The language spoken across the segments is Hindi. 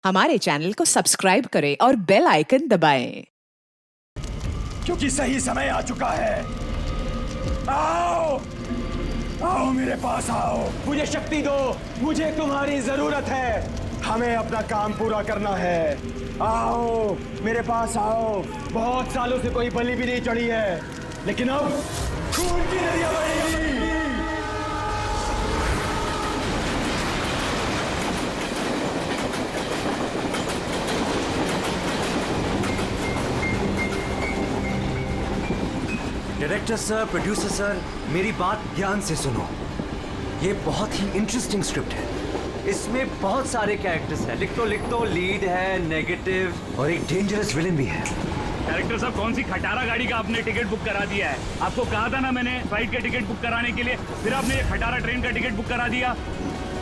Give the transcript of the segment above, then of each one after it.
हमारे चैनल को सब्सक्राइब करें और बेल आइकन दबाएं। क्योंकि सही समय आ चुका है। आओ आओ मेरे पास आओ, मुझे शक्ति दो, मुझे तुम्हारी जरूरत है। हमें अपना काम पूरा करना है। आओ मेरे पास आओ। बहुत सालों से कोई बलि भी नहीं चढ़ी है, लेकिन अब खून की नदियां बहेगी। डायरेक्टर सर, प्रोड्यूसर सर, मेरी बात ध्यान से सुनो। ये बहुत ही इंटरेस्टिंग स्क्रिप्ट है। इसमें बहुत सारे कैरेक्टर्स हैं। लिख तो लीड है, नेगेटिव और एक डेंजरस विलेन भी है। डायरेक्टर साहब, कौन सी खटारा गाड़ी का आपने टिकट बुक करा दिया है? आपको कहा था ना मैंने फ्लाइट का टिकट बुक कराने के लिए, फिर आपने ये खटारा ट्रेन का टिकट बुक करा दिया।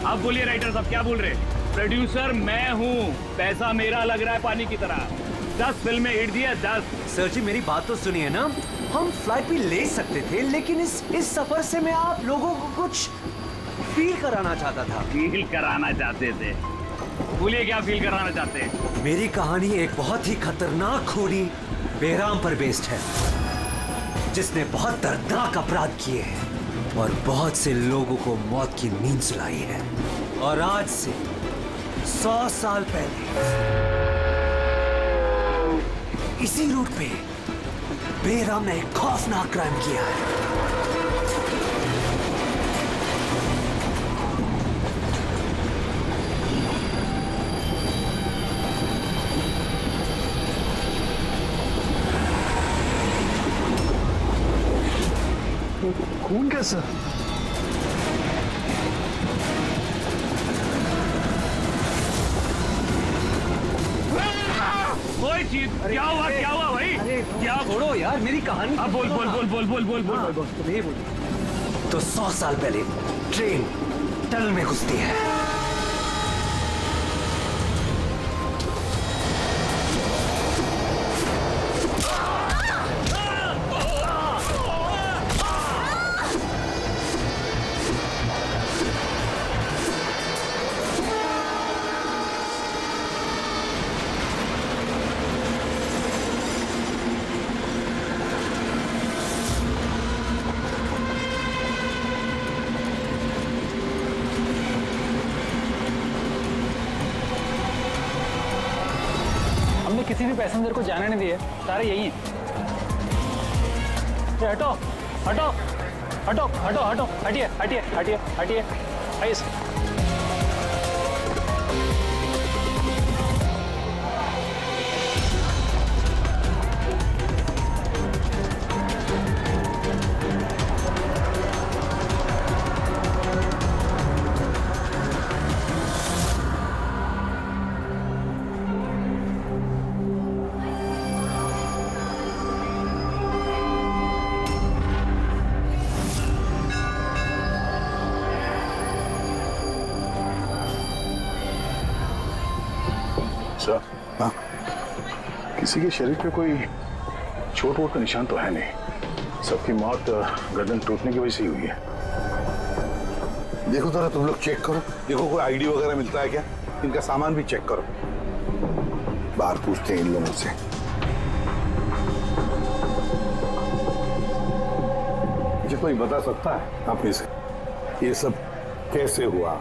आप बोलिए राइटर साहब, क्या बोल रहे? प्रोड्यूसर मैं हूँ, पैसा मेरा लग रहा है पानी की तरह। 10 फिल्में हिट दी है, 10। सर जी मेरी बात तो सुनिए ना। हम फ्लाइट भी ले सकते थे, लेकिन इस सफर से मैं आप लोगों को कुछ फील कराना चाहता था। फील कराना चाहते थे? बोलिए क्या फील कराना चाहते हैं? मेरी कहानी एक बहुत ही खतरनाक खूनी बेराम पर बेस्ड है, जिसने बहुत दर्दनाक अपराध किए हैं और बहुत से लोगों को मौत की नींद सुलाई है। और आज से 100 साल पहले इसी रूट पे बेराम ने एक खौफनाक क्राइम किया है। खून कैसा? कोई चीज क्या हुआ भाई? क्या छोड़ो यार मेरी कहानी। अब बोल। तो 100 साल पहले ट्रेन टनल में घुसती है। हमने किसी भी पैसेंजर को जाने नहीं दिए, सारे यही हैं। हटो हटो हटो हटो हटो, हटिए हटिए हटिए हटिए, आइए। सर, हाँ, किसी के शरीर पे कोई चोट वोट का निशान तो है नहीं। सबकी मौत गर्दन टूटने की वजह से ही हुई है। देखो जरा तुम लोग चेक करो, देखो कोई आईडी वगैरह मिलता है क्या। इनका सामान भी चेक करो। बाहर पूछते हैं इन लोगों से। मुझे कोई बता सकता है आप में से ये सब कैसे हुआ,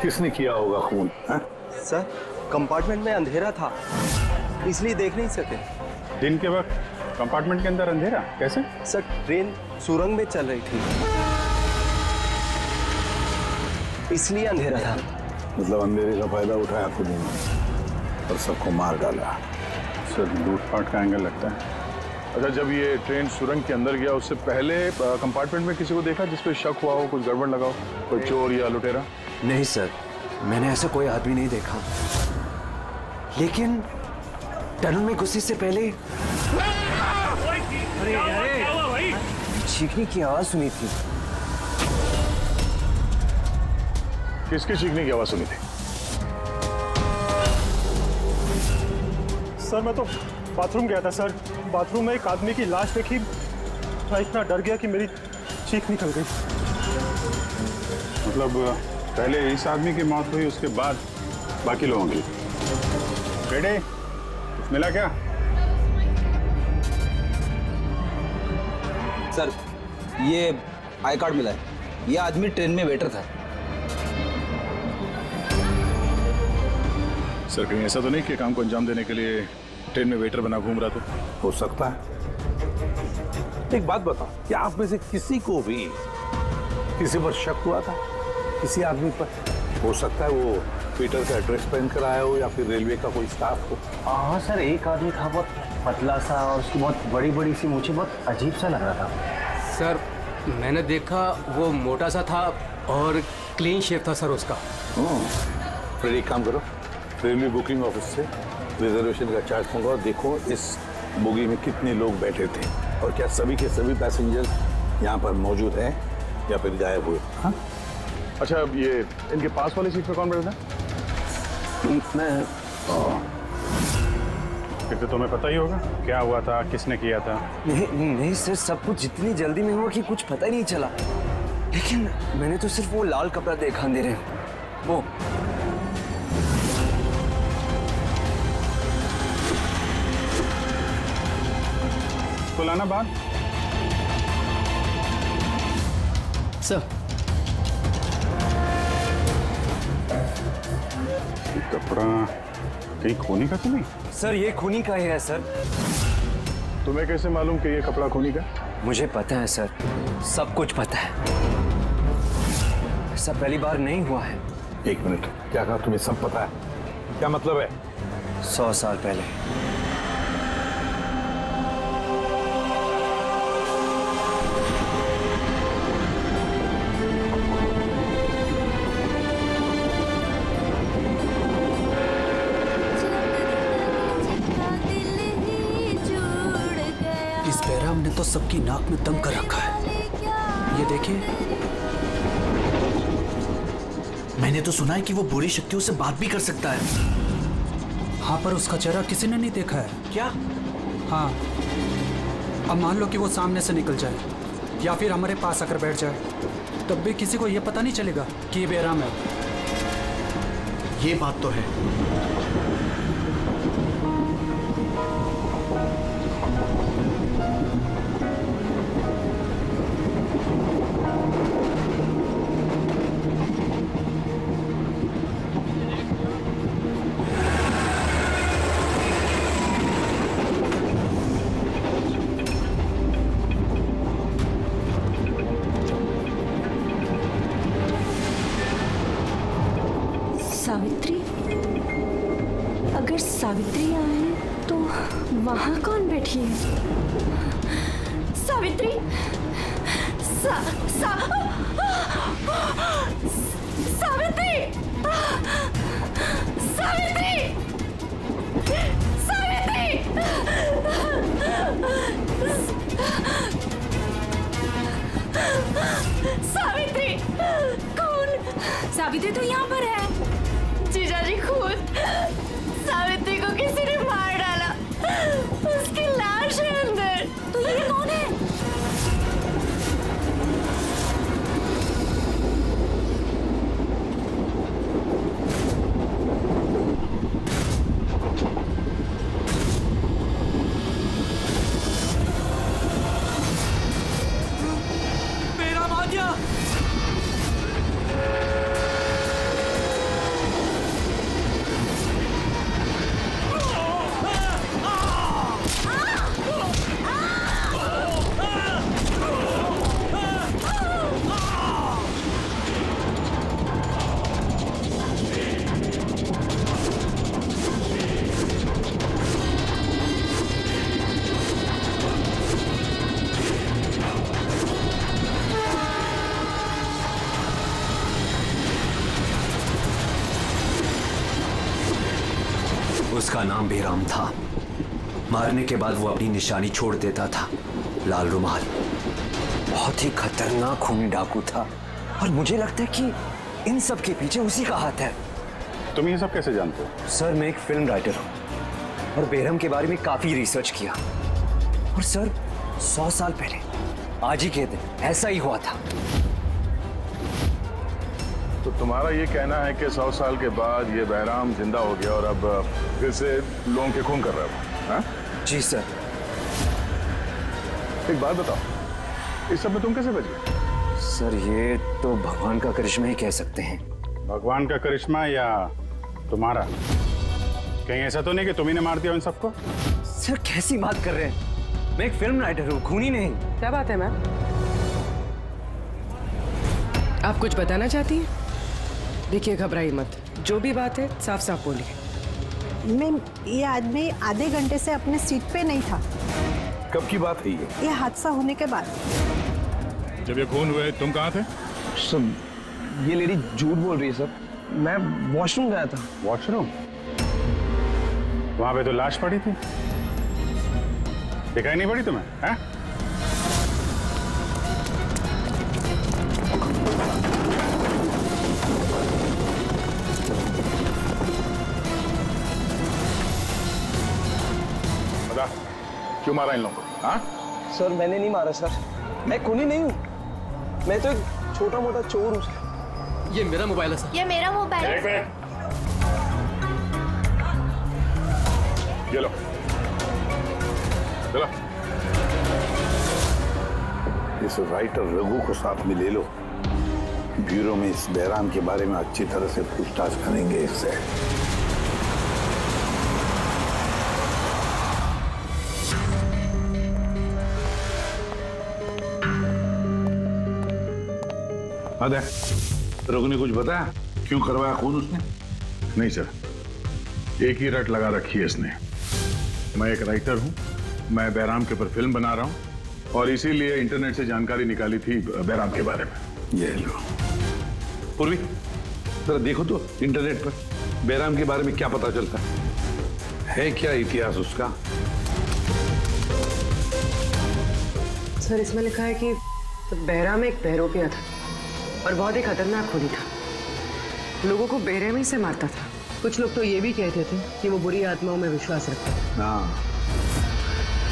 किसने किया होगा खून? है सर, कंपार्टमेंट में अंधेरा था, इसलिए देख नहीं सके। दिन के वक्त कंपार्टमेंट के अंदर अंधेरा कैसे? सर, ट्रेन सुरंग में चल रही थी, इसलिए अंधेरा था। मतलब अंधेरे का फायदा उठाया खुद ने और सबको मार डाला। सर, लूटपाट का एंगल लगता है। अच्छा, जब ये ट्रेन सुरंग के अंदर गया उससे पहले कंपार्टमेंट में किसी को देखा जिसपे शक हुआ हो, कुछ गड़बड़ लगा हो, कोई चोर या लुटेरा? नहीं सर, मैंने ऐसा कोई आदमी नहीं देखा, लेकिन टनल में घुसने से पहले चीखने की आवाज सुनी थी। किसके चीखने की आवाज सुनी थी? सर, मैं तो बाथरूम गया था सर। बाथरूम में एक आदमी की लाश देखी, मैं इतना डर गया कि मेरी चीख निकल गई। मतलब पहले इस आदमी की मौत हुई, उसके बाद बाकी लोगों की? बेटे कुछ मिला क्या? सर ये आई कार्ड मिला है। ये आदमी ट्रेन में वेटर था। सर कहीं ऐसा तो नहीं कि काम को अंजाम देने के लिए ट्रेन में वेटर बना घूम रहा था? हो सकता है। एक बात बताओ, क्या आप में से किसी को भी किसी पर शक हुआ था? किसी आदमी पर? हो सकता है वो पीटर का एड्रेस पहन कर आया हो या फिर रेलवे का कोई स्टाफ हो। हाँ सर, एक आदमी था बहुत पतला सा और उसकी बहुत बड़ी बड़ी सी मूछें, बहुत अजीब सा लग रहा था। सर मैंने देखा वो मोटा सा था और क्लीन शेव था सर उसका। फिर एक काम करो, रेलवे बुकिंग ऑफिस से रिजर्वेशन का चार्ज मंगाओ, देखो इस बोगी में कितने लोग बैठे थे और क्या सभी के सभी पैसेंजर्स यहाँ पर मौजूद हैं या फिर गायब हुए। हाँ? अच्छा ये इनके पास वाली सीट पे कौन बैठा था? मैं फिर तो तुम्हें पता ही होगा क्या हुआ था, किसने किया था। नहीं सर, सब कुछ इतनी जल्दी में हुआ कि कुछ पता ही नहीं चला। लेकिन मैंने तो सिर्फ वो लाल कपड़ा देखा अंधेरे में। वो तो लाना बात सर। कपड़ा कहीं खूनी का तो नहीं? सर ये खूनी का ही है सर। तुम्हें कैसे मालूम कि ये कपड़ा खूनी का? मुझे पता है सर, सब कुछ पता है। ऐसा पहली बार नहीं हुआ है। एक मिनट, क्या कहा? तुम्हें सब पता है? क्या मतलब है? 100 साल पहले इस बैराम ने तो सबकी नाक में दम कर रखा है। ये देखिए। मैंने तो सुना है कि वो बुरी शक्तियों से बात भी कर सकता है। हाँ पर उसका चेहरा किसी ने नहीं देखा है। क्या? हाँ, अब मान लो कि वो सामने से निकल जाए या फिर हमारे पास आकर बैठ जाए, तब भी किसी को ये पता नहीं चलेगा कि ये बैराम है। ये बात तो है। सावित्री? अगर सावित्री आए तो वहां कौन बैठी है? सावित्री! सावित्री! सावित्री! सावित्री! सावित्री! कौन? सावित्री तो यहाँ पर है। जीजाजी खुद सावित्री को किसी ने मार डाला, उसकी लाश है अंदर। तो ये कौन है? मेरा मादिया! उसका नाम बेराम था। मारने के बाद वो अपनी निशानी छोड़ देता था, लाल रुमाल। बहुत ही खतरनाक खूनी डाकू था और मुझे लगता है कि इन सब के पीछे उसी का हाथ है। तुम ये सब कैसे जानते हो? सर मैं एक फिल्म राइटर हूँ और बेरहम के बारे में काफी रिसर्च किया। और सर 100 साल पहले आज ही के दिन ऐसा ही हुआ था। तो तुम्हारा ये कहना है कि 100 साल के बाद ये बहराम जिंदा हो गया और अब फिर से लोगों के खून कर रहा है? हाँ? जी सर। एक बात बताओ, इस सब में तुम कैसे बच गए? सर ये तो भगवान का करिश्मा ही कह सकते हैं। भगवान का करिश्मा या तुम्हारा? कहीं ऐसा तो नहीं कि तुम ही ने मार दिया उन सबको? सर कैसी बात कर रहे हैं? मैं एक फिल्म राइटर हूँ, खूनी नहीं। क्या बात है मैम? आप कुछ बताना चाहती हैं? देखिए घबराइए मत, जो भी बात है साफ साफ बोलिए। मैम ये आदमी आधे घंटे से अपने सीट पे नहीं था। कब की बात है ये हादसा होने के बाद। जब ये खून हुए तुम कहाँ थे? सब ये लेडी झूठ बोल रही है सर। मैं वॉशरूम गया था। वॉशरूम? वहां पे तो लाश पड़ी थी, दिखाई नहीं पड़ी तुम्हें? हैं? बता, क्यों मारा इन लोगों को? हाँ? सर मैंने नहीं मारा सर, मैं खूनी नहीं हूँ, मैं तो एक छोटा मोटा चोर हूँ। ये मेरा मोबाइल है सर। ये मेरा मोबाइल है। ये लो, चलो। इस राइटर रघु को साथ में ले लो, ब्यूरो में इस बहराम के बारे में अच्छी तरह से पूछताछ करेंगे इससे। अरे रघु ने कुछ बताया क्यों करवाया खून उसने? नहीं सर, एक ही रट लगा रखी है इसने। मैं एक राइटर हूं, मैं बहराम के ऊपर फिल्म बना रहा हूं और इसीलिए इंटरनेट से जानकारी निकाली थी बहराम के बारे में। ये लो पूर्वी, जरा देखो तो इंटरनेट पर बहराम के बारे में क्या पता चलता है क्या इतिहास उसका? सर इसमें लिखा है कि बहराम एक बहरोपिया था और बहुत ही खतरनाक खूनी था। लोगों को बेरहमी से मारता था। कुछ लोग तो ये भी कहते थे कि वो बुरी आत्माओं में विश्वास रखता था। हाँ,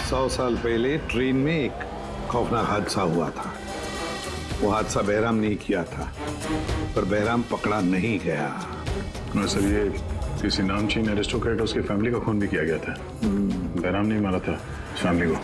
100 साल पहले ट्रेन में एक खौफनाक हादसा हुआ था। वो हादसा बहराम ने किया था, पर बहराम पकड़ा नहीं गया। सर ये किसी नामचीन एरिस्टोक्रेट उसकी फैमिली का खून भी किया गया था। बहराम ने मारा था फैमिली को।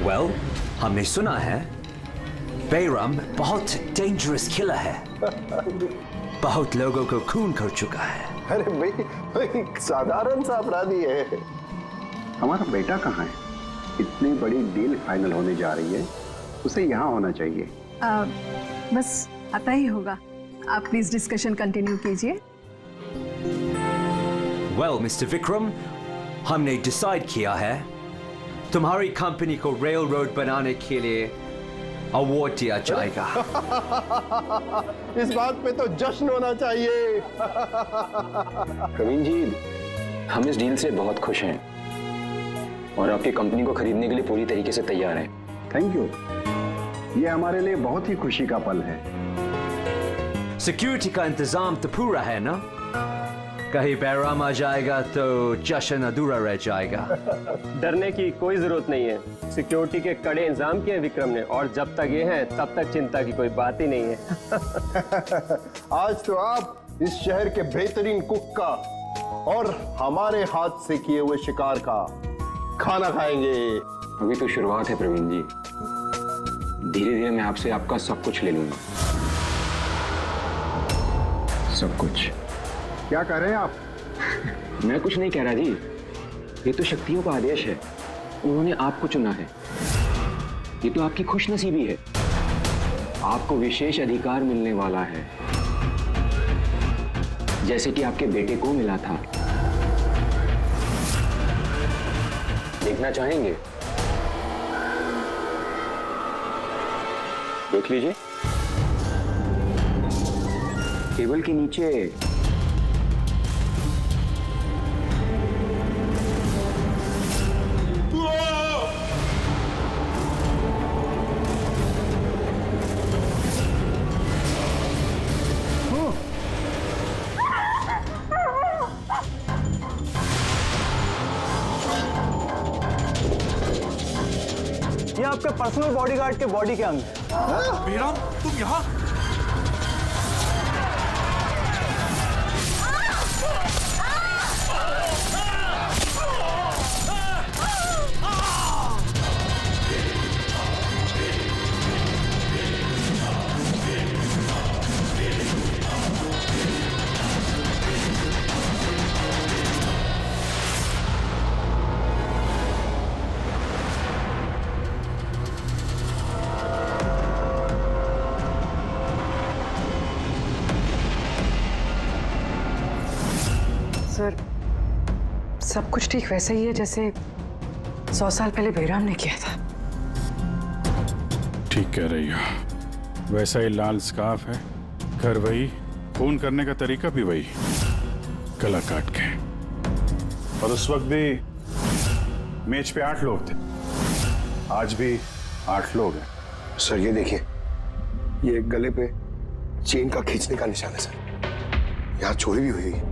Well, हमने सुना है बहराम बहुत डेंजरस किलर है, बहुत लोगों को खून कर चुका है। अरे भाई साधारण सा अपराधी है। हमारा बेटा कहाँ है? इतनी बड़ी डील फाइनल होने जा रही है, उसे यहाँ होना चाहिए। बस आता ही होगा। आप प्लीज डिस्कशन कंटिन्यू कीजिए। Well, Mr. Vikram, हमने डिसाइड किया है तुम्हारी कंपनी को रेल रोड बनाने के लिए अवार्ड दिया जाएगा। इस बात पे तो जश्न होना चाहिए। प्रवीण जी, हम इस डील से बहुत खुश हैं और आपकी कंपनी को खरीदने के लिए पूरी तरीके से तैयार हैं। थैंक यू, ये हमारे लिए बहुत ही खुशी का पल है। सिक्योरिटी का इंतजाम तो पूरा है ना? कहीं बहराम आ जाएगा तो जश्न अधूरा रह जाएगा। डरने की कोई जरूरत नहीं है। सिक्योरिटी के कड़े इंतजाम किए विक्रम ने, और जब तक ये हैं तब तक चिंता की कोई बात ही नहीं है। आज तो आप इस शहर के बेहतरीन कुक का और हमारे हाथ से किए हुए शिकार का खाना खाएंगे। अभी तो शुरुआत है प्रवीण जी, धीरे धीरे मैं आपसे आपका सब कुछ ले लूंगा। सब कुछ। क्या कह रहे हैं आप? मैं कुछ नहीं कह रहा जी, ये तो शक्तियों का आदेश है। उन्होंने आपको चुना है, ये तो आपकी खुशनसीबी है। आपको विशेष अधिकार मिलने वाला है, जैसे कि आपके बेटे को मिला था। देखना चाहेंगे? देख लीजिए। टेबल के नीचे ये आपके पर्सनल बॉडीगार्ड के बॉडी के अंग हैं। बेराम, तुम यहाँ? सर, सब कुछ ठीक वैसे ही है जैसे 100 साल पहले बेराम ने किया था। ठीक कह रही हो। वैसा ही लाल स्कार्फ है, घर वही, खून करने का तरीका भी वही, गला काट के। और उस वक्त भी मेज पे 8 लोग थे, आज भी 8 लोग हैं। सर ये देखिए, ये गले पे चेन का खींचने का निशान है सर। यहाँ चोरी भी हुई है।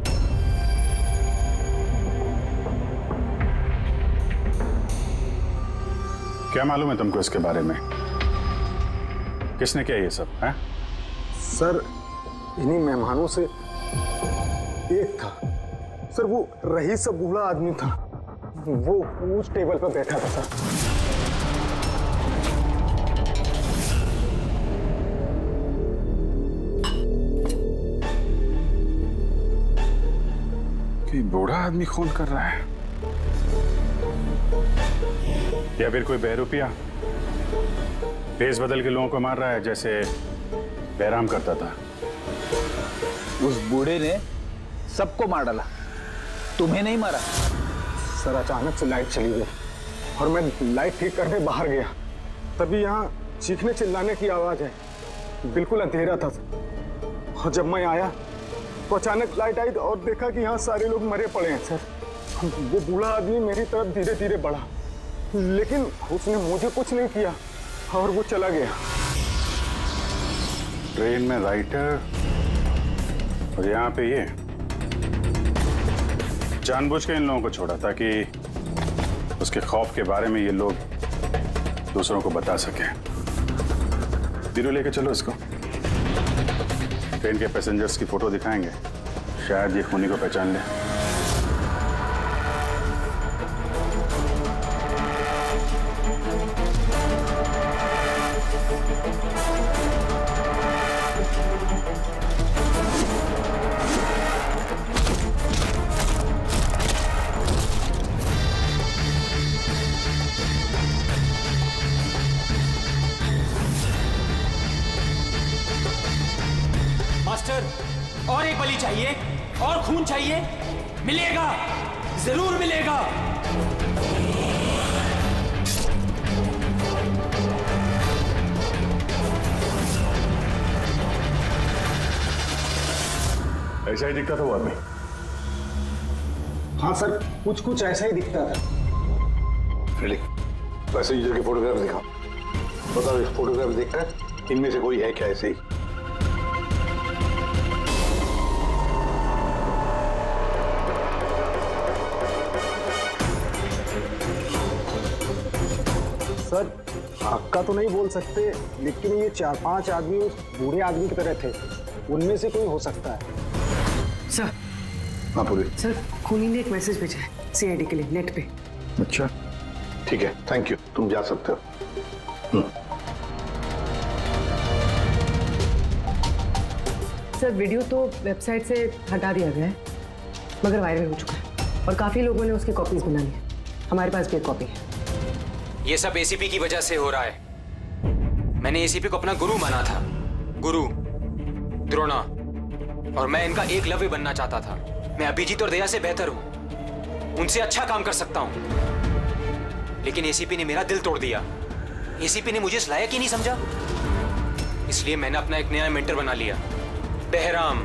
क्या मालूम है तुमको इसके बारे में? किसने किया ये सब है? सर इन्हीं मेहमानों से एक था सर, वो रईस सा बूढ़ा आदमी था, वो उस टेबल पर बैठा था सर। कि बूढ़ा आदमी खून कर रहा है या फिर कोई बहरूपिया भेस बदल के लोगों को मार रहा है जैसे बैराम करता था। उस बूढ़े ने सबको मार डाला, तुम्हें नहीं मारा। सर अचानक से लाइट चली गई और मैं लाइट ठीक करने बाहर गया, तभी यहाँ चीखने चिल्लाने की आवाज है। बिल्कुल अंधेरा था और जब मैं आया तो अचानक लाइट आई और देखा कि यहाँ सारे लोग मरे पड़े हैं सर। वो बूढ़ा आदमी मेरी तरफ धीरे धीरे बढ़ा, लेकिन उसने मुझे कुछ नहीं किया और वो चला गया। ट्रेन में राइटर और यहाँ पे ये जानबूझ के इन लोगों को छोड़ा ताकि उसके खौफ के बारे में ये लोग दूसरों को बता सके। धीरे लेके चलो इसको। ट्रेन के पैसेंजर्स की फोटो दिखाएंगे, शायद ये खूनी को पहचान ले। मास्टर, और एक बलि चाहिए, और खून चाहिए। मिलेगा, जरूर मिलेगा। ऐसा ही दिखता था वो आदमी। हाँ सर, कुछ कुछ ऐसा ही दिखता था। पैसेंजर के फोटोग्राफ दिखाओ, बताओ इस फोटोग्राफ देखकर इनमें से कोई है क्या ऐसे ही? सर हक्का तो नहीं बोल सकते, लेकिन ये 4-5 आदमी उस बूढ़े आदमी की तरह थे, उनमें से कोई हो सकता है। सर, हाँ पूरी। सर खूनी ने एक मैसेज भेजा है सीआईडी के लिए नेट पे। अच्छा ठीक है, थैंक यू, तुम जा सकते हो। सर वीडियो तो वेबसाइट से हटा दिया गया है, मगर वायरल हो चुका है और काफी लोगों ने उसकी कॉपीज बना ली है। हमारे पास भी एक कॉपी है। ये सब एसीपी की वजह से हो रहा है। मैंने एसीपी को अपना गुरु माना था, गुरु द्रोणा, और मैं इनका एकलव्य बनना चाहता था। मैं अभिजीत और दया से बेहतर हूं, उनसे अच्छा काम कर सकता हूं, लेकिन एसीपी ने मेरा दिल तोड़ दिया। एसीपी ने मुझे इस लायक ही नहीं समझा, इसलिए मैंने अपना एक नया मेंटर बना लिया, बहराम।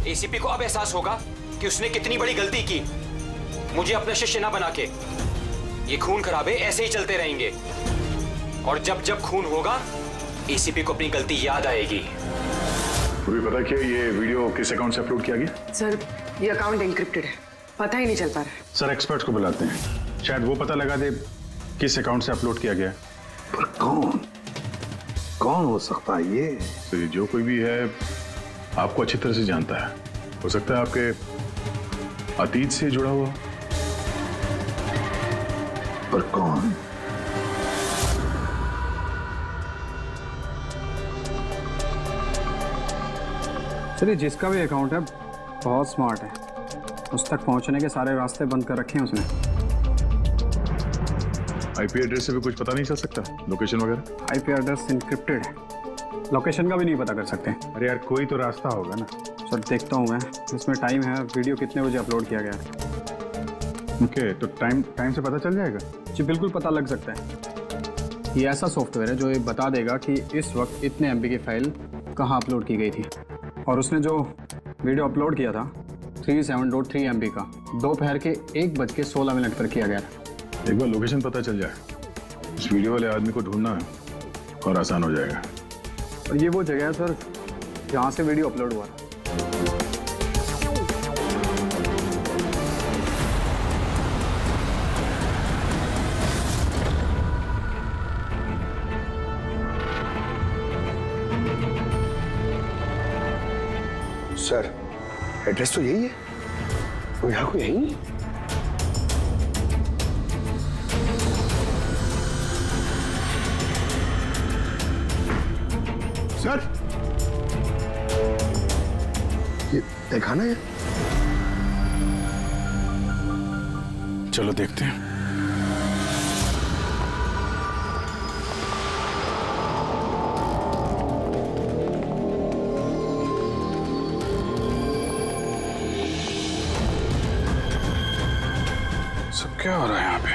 एसीपी को अब एहसास होगा कि उसने कितनी बड़ी गलती की, मुझे अपना शिष्य ना बना के। ये खून खराबे ऐसे ही चलते रहेंगे, और जब जब खून होगा एसीपी को अपनी गलती याद आएगी। तुम्हें पता क्या ये वीडियो किस अकाउंट से अपलोड किया गया? सर ये अकाउंट एन्क्रिप्टेड है, पता ही नहीं चल पा रहा है। सर एक्सपर्ट्स को बुलाते हैं, शायद वो पता लगा दे किस अकाउंट से अपलोड किया गया। पर कौन कौन हो सकता है ये? तो ये जो कोई भी है आपको अच्छी तरह से जानता है, हो सकता है आपके अतीत से जुड़ा हुआ। पर कौन? चलिए, जिसका भी अकाउंट है बहुत स्मार्ट है, उस तक पहुंचने के सारे रास्ते बंद कर रखे हैं उसने। आईपी एड्रेस से भी कुछ पता नहीं चल सकता, लोकेशन वगैरह? आईपी एड्रेस इनक्रिप्टेड है, लोकेशन का भी नहीं पता कर सकते। अरे यार कोई तो रास्ता होगा ना। सर देखता हूँ मैं, इसमें टाइम है, वीडियो कितने बजे अपलोड किया गया है। ओके, तो टाइम से पता चल जाएगा? जी बिल्कुल पता लग सकता है। ये ऐसा सॉफ्टवेयर है जो ये बता देगा कि इस वक्त इतने MB की फाइल कहाँ अपलोड की गई थी, और उसने जो वीडियो अपलोड किया था 37.3 MB का दोपहर के 1:16 पर किया गया था। एक बार लोकेशन पता चल जाए, इस वीडियो वाले आदमी को ढूंढना और आसान हो जाएगा। और ये वो जगह है सर जहाँ से वीडियो अपलोड हुआ था। सर एड्रेस तो यही है, वो यहाँ को यही है। सर ये दिखाना है, चलो देखते हैं। सब क्या हो रहा है यहाँ पे?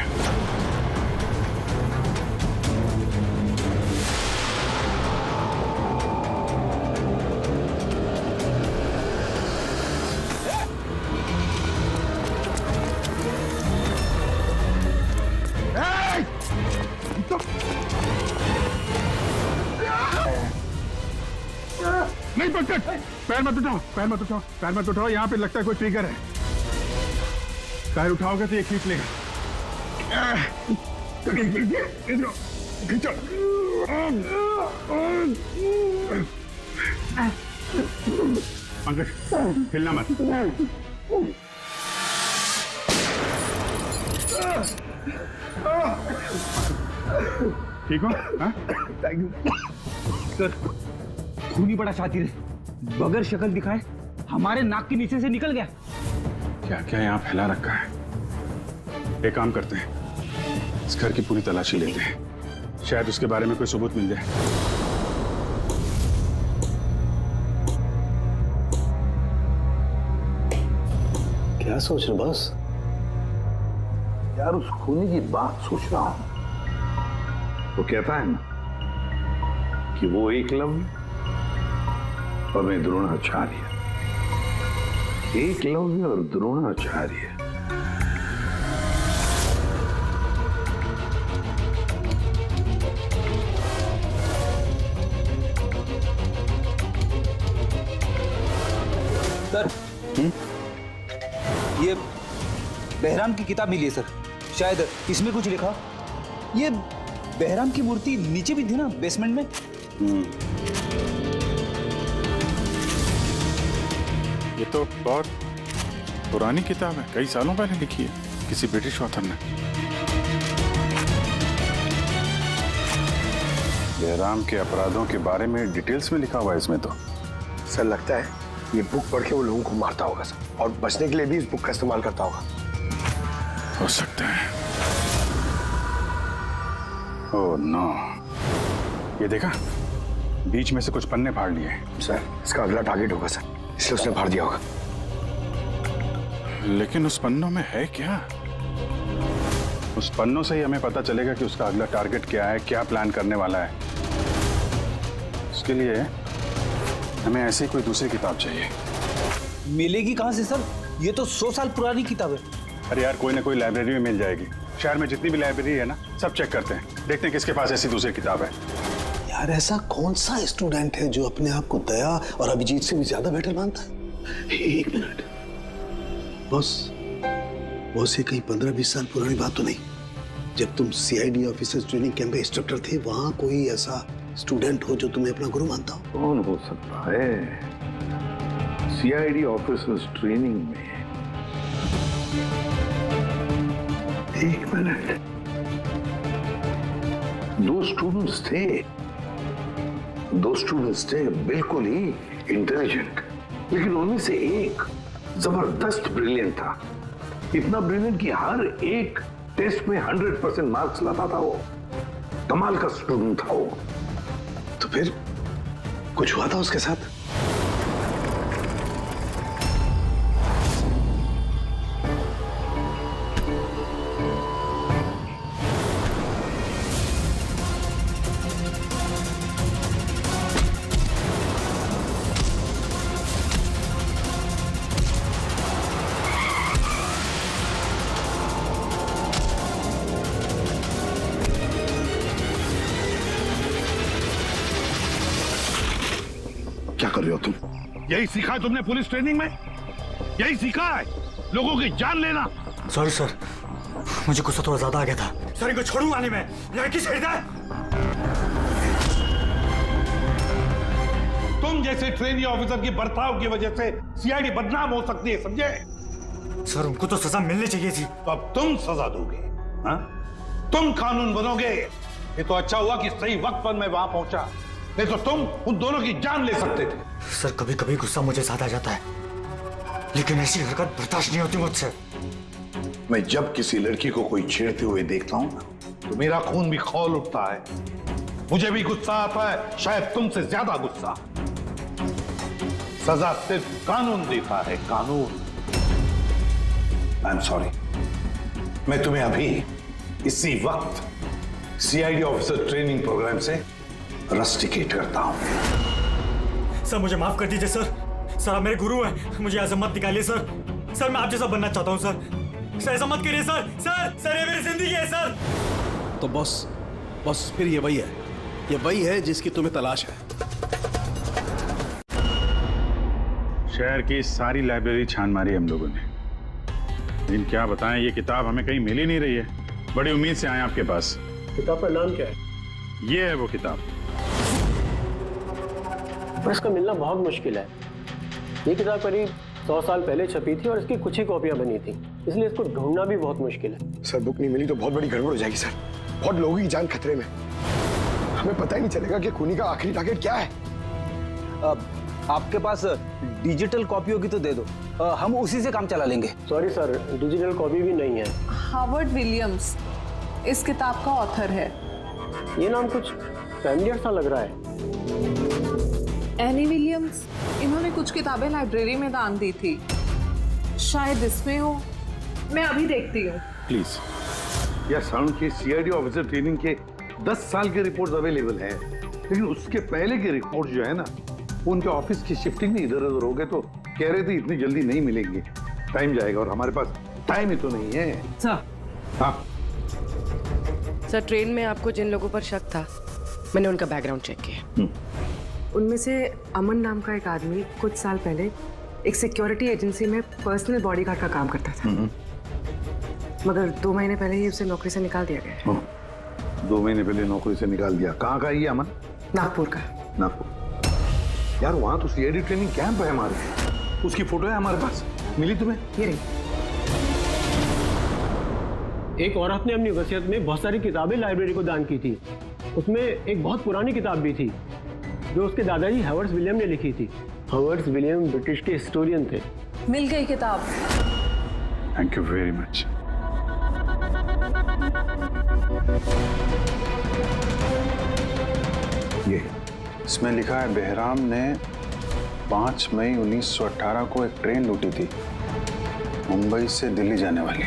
नहीं पकड़, पैर मत उठाओ, पैर मत उठाओ, पैर मत उठाओ। यहाँ पे लगता है कोई ट्रिगर है, पैर उठाओगे तो ये खींच लेगा। खींचो। पंकज हिलना मत। ठीक हो? Thank you sir. खूनी पड़ा शातिर है, बगैर शक्ल दिखाए हमारे नाक के नीचे से निकल गया। क्या क्या यहाँ फैला रखा है? एक काम करते हैं, इस घर की पूरी तलाशी लेते हैं, शायद उसके बारे में कोई सबूत मिल जाए। क्या सोच रहे बस? यार उस खूनी की बात सोच रहा हूं। वो कहता है ना कि वो एकलव्य और मैं द्रोणाचार्य। एकलव्य और द्रोणाचार्य। सर ये बहराम की किताब मिली है सर, शायद इसमें कुछ लिखा। ये बहराम की मूर्ति नीचे भी थी ना बेसमेंट में। ये तो बहुत पुरानी किताब है, कई सालों पहले लिखी है किसी ब्रिटिश ऑथर ने। बहराम के अपराधों के बारे में डिटेल्स में लिखा हुआ है इसमें तो। सर लगता है ये बुक पढ़ के वो लोगों को मारता होगा सर, और बचने के लिए भी इस बुक का इस्तेमाल करता होगा। हो सकता है। ओह नो, ये देखा, बीच में से कुछ पन्ने फाड़ लिए। सर, इसका अगला टारगेट होगा सर, इसलिए उसने फाड़ दिया होगा। लेकिन उस पन्नों में है क्या? उस पन्नों से ही हमें पता चलेगा कि उसका अगला टारगेट क्या है, क्या प्लान करने वाला है। उसके लिए हमें ऐसी कोई दूसरी किताब चाहिए। मिलेगी कहाँ से सर? ये तो 100 साल पुरानी किताब है। अरे यार, कोई ना कोई लाइब्रेरी में मिल जाएगी। शहर में जितनी भी लाइब्रेरी है ना, सब चेक करते हैं, देखते हैं किसके पास ऐसी दूसरी किताब है। यार ऐसा कौन सा स्टूडेंट है जो अपने आप को दया और अभिजीत से भी ज्यादा बेटर मानता है? एक मिनट बॉस, ये कहीं 15-20 साल पुरानी बात तो नहीं? जब तुम सीआईडी ऑफिसर्स ट्रेनिंग कैंप में इंस्ट्रक्टर थे, वहां कोई ऐसा स्टूडेंट हो जो तुम्हें अपना गुरु मानता हो? कौन हो सकता है? सीआईडी ऑफिसर्स ट्रेनिंग में एक मिनट, 2 स्टूडेंट्स थे बिल्कुल ही इंटेलिजेंट, लेकिन उनमें से एक जबरदस्त ब्रिलियंट था। इतना ब्रिलियंट कि हर एक टेस्ट में 100% मार्क्स लाता था। वो कमाल का स्टूडेंट था वो। तो फिर कुछ हुआ था उसके साथ? क्या कर रहे हो तुम? यही सीखा है तुमने पुलिस ट्रेनिंग में? यही सीखा है लोगों की जान लेना? सॉरी सर, मुझे गुस्सा थोड़ा ज्यादा आ गया था। सर, इनको छोड़ूंगा नहीं मैं। लड़की छेड़ दे। तुम जैसे ट्रेनी ऑफिसर की बर्ताव की वजह से सीआईडी बदनाम हो सकती है, समझे? सर, उनको तो सजा मिलनी चाहिए थी। तो अब तुम सजा दोगे? हाँ? तुम कानून बनोगे? ये तो अच्छा हुआ कि सही वक्त पर मैं वहां पहुंचा, नहीं तो तुम उन दोनों की जान ले सकते थे। सर, कभी कभी गुस्सा मुझे ज्यादा आ जाता है, लेकिन ऐसी हरकत बर्दाश्त नहीं होती मुझसे। मैं जब किसी लड़की को कोई छेड़ते हुए देखता हूं तो मेरा खून भी खौल उठता है। मुझे भी गुस्सा आता है, शायद तुमसे ज्यादा गुस्सा। सजा सिर्फ कानून देता है, कानून। आई एम सॉरी, मैं तुम्हें अभी इसी वक्त सीआईडी ऑफिसर ट्रेनिंग प्रोग्राम से रस्टिकेट करता हूं। सर, मुझे माफ कर दीजिए सर। सर, आप मेरे गुरु हैं, मुझे ऐसा मत निकालिए सर। सर, मैं आप जैसा बनना चाहता हूं सर। सर, ऐसा मत करिए सर। सर, ये मेरी जिंदगी है सर। तो बॉस, फिर ये वही है जिसकी तुम्हें तलाश है। शहर की सारी लाइब्रेरी छान मारी हम लोगों ने, लेकिन क्या बताएं, ये किताब हमें कहीं मिल ही नहीं रही है। बड़ी उम्मीद से आए आपके पास। किताब का नाम क्या है? ये है वो किताब। पर इसका मिलना बहुत मुश्किल है। ये किताब करीब 100 साल पहले छपी थी और इसकी कुछ ही कॉपियां बनी थी, इसलिए इसको ढूंढना भी बहुत मुश्किल है। सर, बुक नहीं मिली तो बहुत बड़ी गड़बड़ हो जाएगी सर। बहुत लोगों की जान खतरे में। हमें पता ही नहीं चलेगा कि खूनी का आखिरी टारगेट क्या है। आपके पास डिजिटल कॉपी होगी तो दे दो, हम उसी से काम चला लेंगे। सॉरी सर, डिजिटल कॉपी भी नहीं है। हार्वर्ड विलियम्स इस किताब का ऑथर है। ये नाम कुछ फैमिलियर सा लग रहा है। एनी विलियम्स, इन्होंने कुछ किताबें लाइब्रेरी में दान दी थी, शायद इसमें हो। मैं अभी देखती हूँ। प्लीज। यार, साउंड के सीआईडी ऑफिसर ट्रेनिंग के 10 साल के रिपोर्ट्स अवेलेबल हैं, लेकिन उसके पहले के रिपोर्ट जो है ना, उनके ऑफिस की शिफ्टिंग में इधर उधर हो गए, तो कह रहे थे इतनी जल्दी नहीं मिलेंगे, टाइम जाएगा, और हमारे पास टाइम ही तो नहीं है। सर। हाँ सर, ट्रेन में आपको जिन लोगों पर शक था, मैंने उनका बैकग्राउंड चेक किया। उनमें से अमन नाम का एक आदमी कुछ साल पहले एक सिक्योरिटी एजेंसी में पर्सनल बॉडीगार्ड का काम करता था, मगर 2 महीने पहले ही उसे नौकरी से निकाल दिया गया। 2 महीने पहले नौकरी से निकाल दिया। कहाँ का है ये अमन? नागपुर का। नागपुर। यार, वहां तो सीआईडी ट्रेनिंग कैंप है हमारे, उसकी फोटो है हमारे पास। मिली तुम्हें? ये रही। एक औरत ने अपनी वसीयत में बहुत सारी किताबें लाइब्रेरी को दान की थी। उसमें एक बहुत पुरानी किताब भी थी जो उसके दादाजी हावर्ड विलियम ने लिखी थी। हावर्ड विलियम ब्रिटिश के हिस्टोरियन थे। मिल गई किताब। Thank you very much. ये इसमें लिखा है बेहराम ने 5 मई 1918 को एक ट्रेन लूटी थी मुंबई से दिल्ली जाने वाली।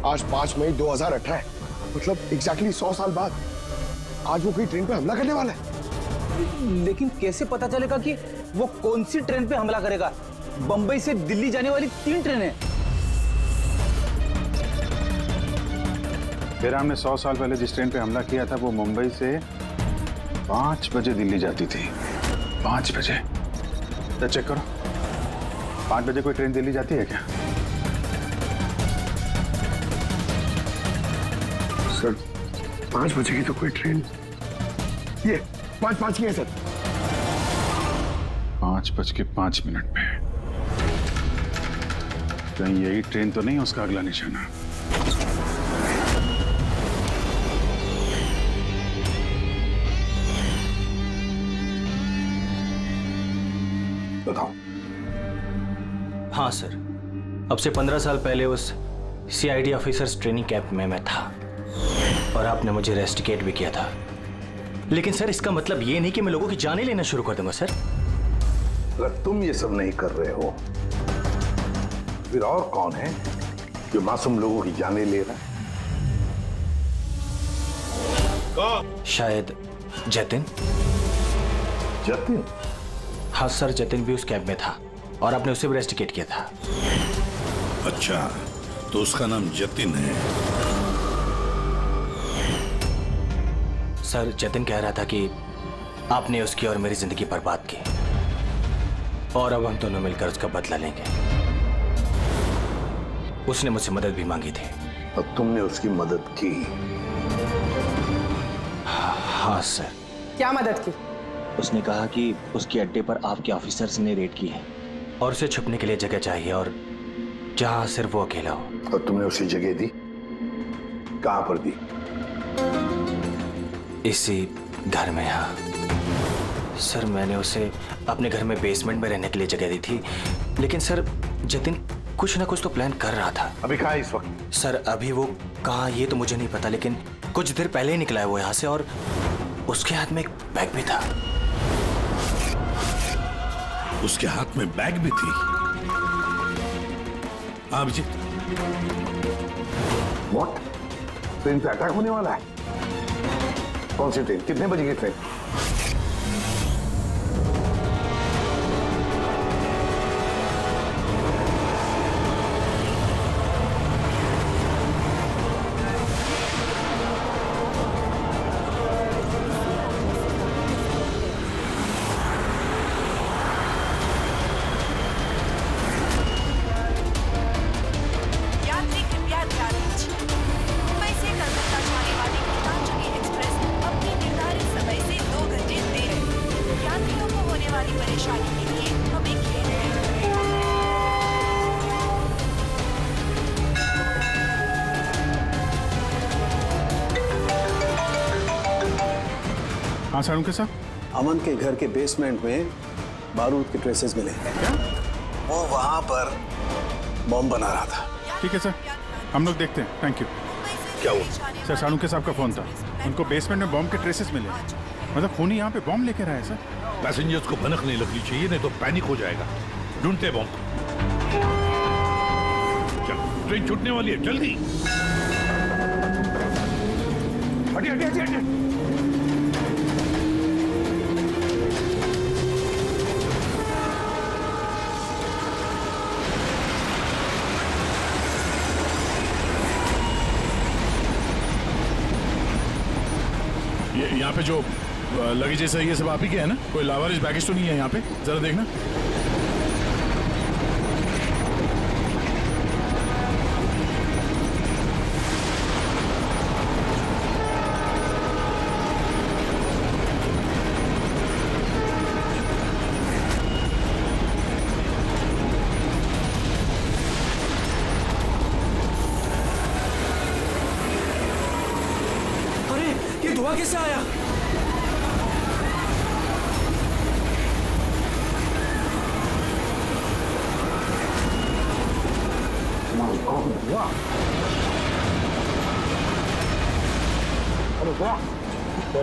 आज 5 मई 2018 है, मतलब एग्जैक्टली 100 साल बाद आज वो कोई ट्रेन पे हमला करने वाला है। लेकिन कैसे पता चलेगा कि वो कौन सी ट्रेन पे हमला करेगा? बंबई से दिल्ली जाने वाली 3 ट्रेनें। बेहराम ने 100 साल पहले जिस ट्रेन पे हमला किया था वो मुंबई से 5 बजे दिल्ली जाती थी। 5 बजे तो चेक करो, 5 बजे कोई ट्रेन दिल्ली जाती है क्या? सर 5 बजे की तो कोई ट्रेन, ये 5:05 की है सर। 5:05 पे कहीं यही ट्रेन तो नहीं उसका अगला निशाना? बताओ। हाँ सर, अब से 15 साल पहले उस CID ऑफिसर्स ट्रेनिंग कैंप में मैं था और आपने मुझे रेस्टिकेट भी किया था। लेकिन सर इसका मतलब ये नहीं कि मैं लोगों की जानें लेना शुरू कर दूंगा सर। अगर तुम ये सब नहीं कर रहे हो फिर और कौन है जो मासूम लोगों की जानें ले रहा है? शायद जतिन। जतिन? हाँ सर, जतिन भी उस कैंप में था और आपने उसे भी रेस्टिकेट किया था। अच्छा, तो उसका नाम जतिन है। सर जतिन कह रहा था कि आपने उसकी और मेरी जिंदगी बर्बाद की और अब हम दोनों मिलकर उसका बदला लेंगे। उसने मुझसे मदद भी मांगी थी। और तुमने उसकी मदद की? हाँ सर। क्या मदद की? उसने कहा कि उसके अड्डे पर आपके ऑफिसर्स ने रेड की है और उसे छुपने के लिए जगह चाहिए और जहां सिर्फ वो अकेला हो। और तुमने उसे जगह दी? कहां पर दी? इसी घर में। हाँ सर, मैंने उसे अपने घर में बेसमेंट में रहने के लिए जगह दी थी। लेकिन सर जतिन कुछ ना कुछ तो प्लान कर रहा था। अभी कहाँ है इस वक्त? सर अभी वो कहाँ ये तो मुझे नहीं पता, लेकिन कुछ देर पहले ही निकला है वो यहाँ से और उसके हाथ में एक बैग भी था। उसके हाथ में बैग भी थी? अभिजीत, व्हाट? ट्रेन पे अटैक होने वाला है? कौन सी ट्रेन? कितने बजे की ट्रेन? हाँ सारुण के साथ अमन के घर के बेसमेंट में बारूद के ट्रेसेस मिले। क्या? वो वहां पर बॉम्ब बना रहा था। ठीक है सर, हम लोग देखते हैं। Thank you. क्या हुआ? सर सारुण के साहब का फोन था, उनको बेसमेंट में बॉम्ब के ट्रेसेस मिले। मतलब खूनी यहाँ पे बॉम्ब लेकर आया सर? पैसेंजर्स को भनक नहीं लगनी चाहिए, नहीं तो पैनिक हो जाएगा। ढूंढते बॉम्ब। चल, ट्रेन छूटने वाली है, जल्दी। हटिए हटिए हटिए हटिए। यहाँ पे जो लगेज जैसा ये सब आप ही के है ना? कोई लावारिस बैगेज तो नहीं है यहाँ पे? जरा देखना। अरे ये धुआं कैसे आया?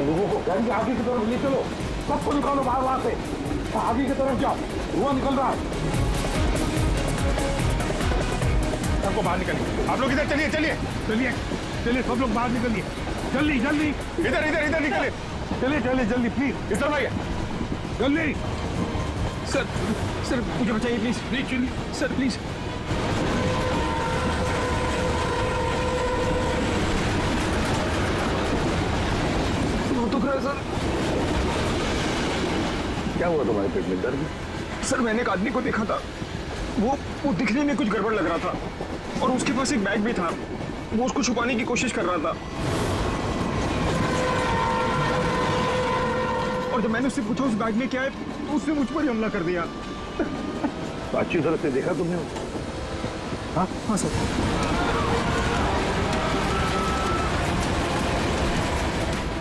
लोगों को गाड़ी के आगे की तरफ ले चलो, सबको निकालो बाहर वहां से, आगे की तरफ जाओ, धुआं निकल रहा है। सबको बाहर निकलिए, आप लोग इधर चलिए चलिए चलिए चलिए, सब लोग बाहर निकलिए, जल्दी जल्दी, इधर इधर इधर निकलिए, चलिए चलिए जल्दी प्लीज, इस तरफ आइए जल्दी। सर सर मुझे बचाइए प्लीज, प्लीज चलिए सर प्लीज। सर क्या हुआ तुम्हारे पेट में? दर्द? सर मैंने एक आदमी को देखा था, वो दिखने में कुछ गड़बड़ लग रहा था और उसके पास एक बैग भी था, वो उसको छुपाने की कोशिश कर रहा था। और जब मैंने उससे पूछा उस बैग में क्या है, तो उसने मुझ पर ही हमला कर दिया। तो अच्छी तरह से देखा तुमने? हाँ हाँ सर।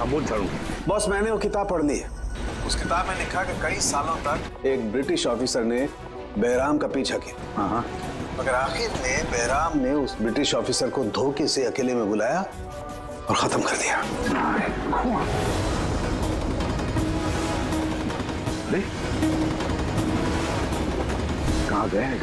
बोल झाड़ू। बॉस मैंने वो किताब पढ़ ली है। उस किताब में लिखा कि कई सालों तक एक ब्रिटिश ऑफिसर ने बहराम का पीछा किया। हाँ मगर आखिर में बहराम ने उस ब्रिटिश ऑफिसर को धोखे से अकेले में बुलाया और खत्म कर दिया। कहाँ गए?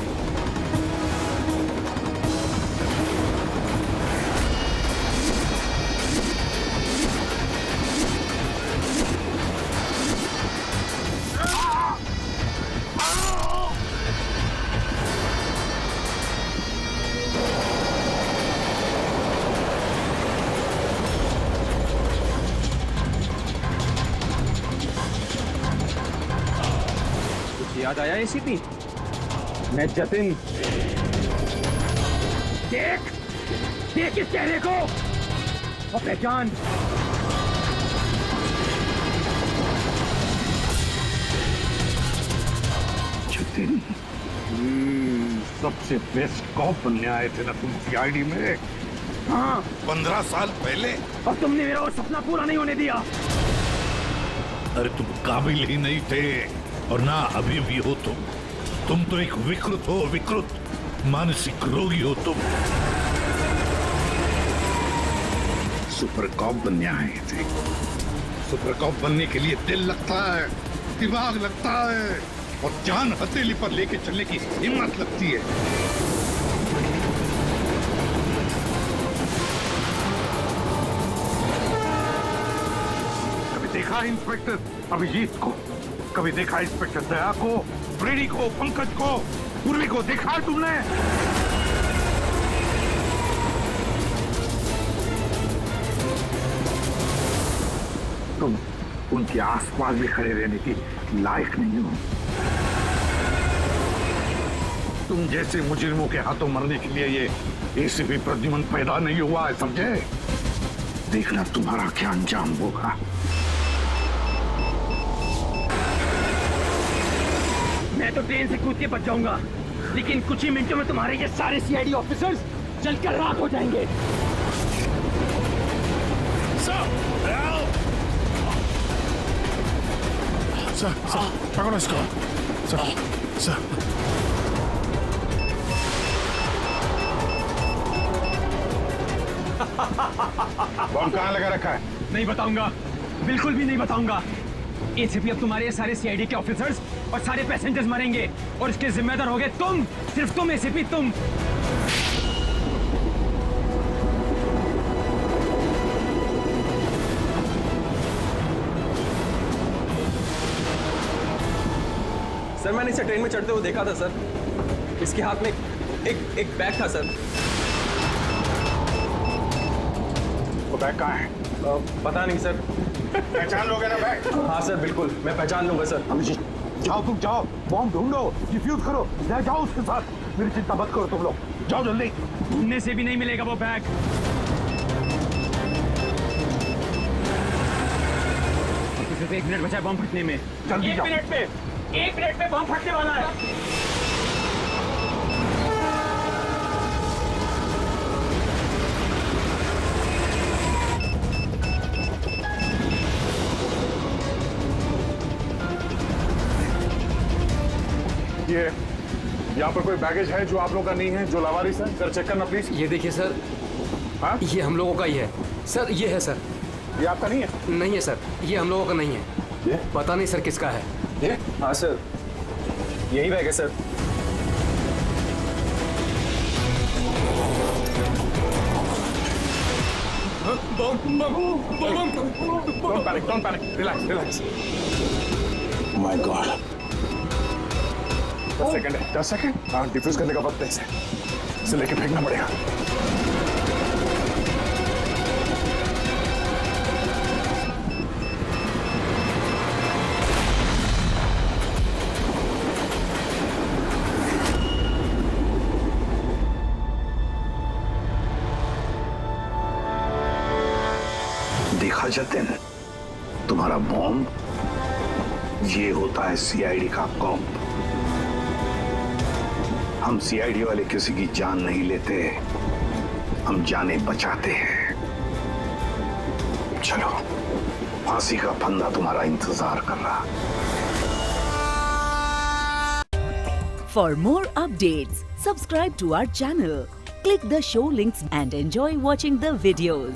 याद आया एसीपी? मैं जतिन। देख इस चेहरे को और पहचान। जतिन, सबसे बेस्ट कॉप बनने आए थे ना तुम सीआईडी में? हाँ 15 साल पहले। और तुमने मेरा वो सपना पूरा नहीं होने दिया। अरे तुम काबिल ही नहीं थे और ना अभी भी हो तुम तो एक विकृत हो, विकृत मानसिक रोगी हो तुम। सुपर कॉप बनने आए थे। सुपर कॉप बनने के लिए दिल लगता है, दिमाग लगता है और जान हथेली पर लेके चलने की हिम्मत लगती है। कभी देखा इंस्पेक्टर अभिजीत को? कभी देखा इंस्पेक्टर दया को, फ्रेडी को, पंकज को, पूर्वी को देखा तुमने? तुम उनके आसपास भी खड़े रहने की लायक नहीं हो। तुम जैसे मुजरिमों के हाथों मरने के लिए ये एसीपी प्रद्युमन पैदा नहीं हुआ है, समझे? देखना तुम्हारा क्या अंजाम होगा। मैं तो ट्रेन से कूद के बच जाऊंगा, लेकिन कुछ ही मिनटों में तुम्हारे ये सारे सीआईडी ऑफिसर्स जलकर राख हो जाएंगे। सर पकड़ो इसको। सर बॉम्ब कहाँ लगा रखा है? नहीं बताऊंगा। बिल्कुल भी नहीं बताऊंगा। एसीपी अब तुम्हारे सारे सीआईडी के ऑफिसर्स और सारे पैसेंजर्स मरेंगे और इसके जिम्मेदार होगे तुम, सिर्फ तुम एसीपी, तुम। सर मैंने इसे ट्रेन में चढ़ते हुए देखा था सर। इसके हाथ में एक बैग था सर। वो बैग कहाँ है? पता नहीं सर। पहचान लोगे ना बैग? हाँ सर बिल्कुल, मैं पहचान लूंगा सर। अभिजीत जाओ, तुम जाओ, बॉम्ब ढूंढो, डिफ्यूज करो, ले जाओ उसके साथ। मेरी चिंता मत करो तुम लोग, जाओ जल्दी। ढूंढने से भी नहीं मिलेगा वो बैग। सिर्फ 1 मिनट बचा है बम फटने में। जल्दी जाओ। 1 मिनट में बम फटने वाला है। ये यहाँ पर कोई बैगेज है जो आप लोगों का नहीं है, जो लावारिस है? सर चेक करना प्लीज। ये देखिए सर। हाँ? ये हम लोगों का ही है सर। ये है सर। ये आपका नहीं है? नहीं है सर, ये हम लोगों का नहीं है। ये पता नहीं सर किसका है। ये हाँ सर, यही बैग है sir. Don't panic. Relax. My God. 10 second है, 10 सेकंड। हाँ, डिफ्यूज करने का वक्त है इसे लेके फेंकना पड़ेगा। देखा जतिन, तुम्हारा बॉम्ब ये होता है सीआईडी का कॉम्प। हम सीआईडी वाले किसी की जान नहीं लेते, हम जाने बचाते हैं। चलो, फांसी का फंदा तुम्हारा इंतजार कर रहा। For more updates, subscribe to our channel, click the show links and enjoy watching the videos.